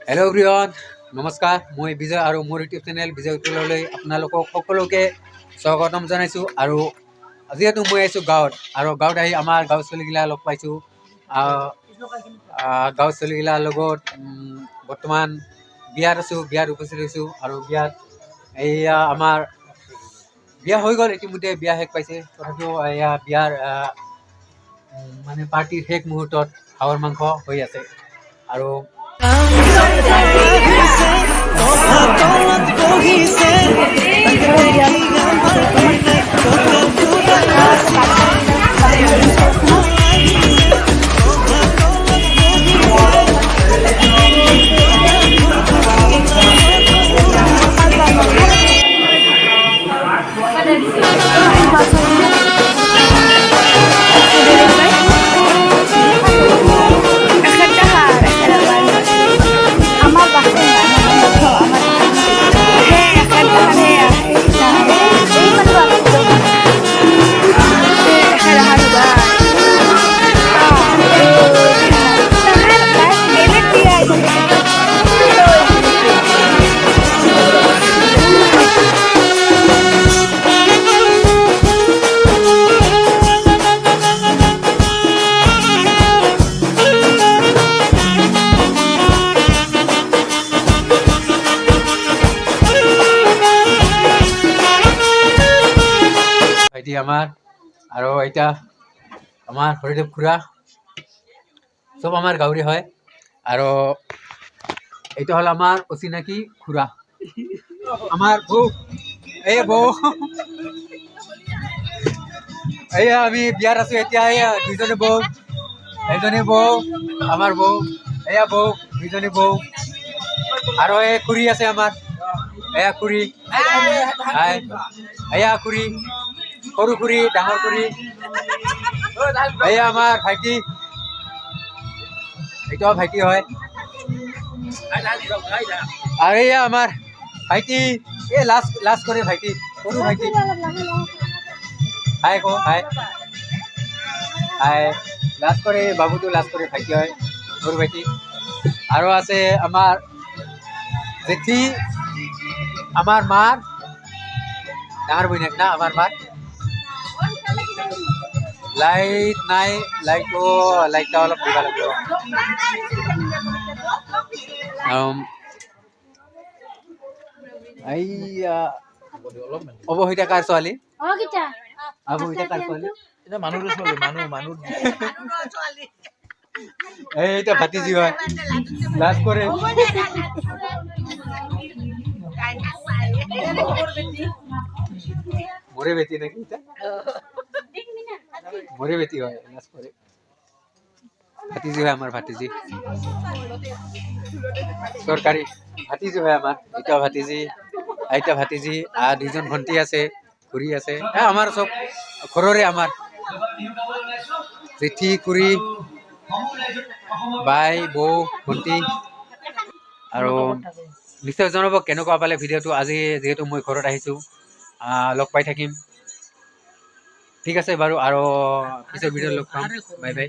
Hello' everyone, নমস্কাৰ। মই বিজয় আৰু মোৰ ইউটিউব চেনেল বিজয় উত্তৰলৈ আপোনালোকক সকলোকে স্বাগতম জনাইছোঁ। আৰু যিহেতু মই আহিছোঁ গাঁৱত, আৰু গাঁৱত আহি আমাৰ গাঁৱৰ ছোৱালীগিলা লগ পাইছোঁ। গাঁৱৰ ছোৱালীগিলাৰ লগত বৰ্তমান বিয়াত আছোঁ, বিয়াত উপস্থিত হৈছোঁ। আৰু বিয়াত এয়া আমাৰ বিয়া হৈ গ'ল, ইতিমধ্যে বিয়া শেষ পাইছে। তথাপিও এয়া বিয়াৰ মানে পাৰ্টিৰ শেষ মুহূৰ্তত হাঁহৰ মাংস হৈ আছে। আৰু ভাইটি আমাৰ, আৰু এতিয়া আমাৰ হৰিদেৱ খুৰা চব আমাৰ গাঁৱৰে হয়। আৰু এইটো হ'ল আমাৰ অচিনাকি খুৰা, আমাৰ বৌ। এই বৌ, এয়া আমি বিয়াত আছো এতিয়া। এয়া দুইজনী বৌ, এজনী বৌ আমাৰ বৌ, এয়া বৌ, দুইজনী বৌ। আৰু এই খুৰী আছে আমাৰ, এয়া খুৰী, এয়া খুৰী, সৰু খুৰী, ডাঙৰ খুৰী। এয়া আমাৰ ভাইটি, এইটো ভাইটি হয়। আৰু এয়া আমাৰ ভাইটি, এই লাজ কৰে ভাইটি, সৰু ভাইটি। হাই কওঁ, হাই হাই। লাজ কৰে বাবুটো, লাজ কৰে, ভাইটি হয়, সৰু ভাইটি। আৰু আছে আমাৰ জেঠি, আমাৰ মাৰ ডাঙৰ বৈনাক না, আমাৰ মাৰ। লাইট নাই, লাইটটা অলপ দিব লাগিব। এইয়া অৱহিতা কাৰ ছোৱালী? অৱহিতা কাৰ ছোৱালী? এইটা ভাতিজি হয়, লাজ কৰে। মোৰে বেটি নাকি এটা? মোৰে বেটি হয়, লাজ কৰে। ভাতিজি হয় আমাৰ, ভাতিজি চৰকাৰী ভাতিজি হয় আমাৰ। এটা ভাতিজি, আইতা ভাতিজি, দুইজন ভণ্টি আছে, খুৰী আছে। আমাৰ চব ঘৰৰে, আমাৰ জেঠি, খুৰী, বাই, বৌ, ভণ্টি। আৰু নিশ্চয় জনাব কেনেকুৱা পালে ভিডিঅ'টো। আজি যিহেতু মই ঘৰত আহিছোঁ, লগ পাই থাকিম। ঠিক আছে বাৰু, আৰু পিছৰ ভিডিঅ'ত লগ পাম। Bye bye.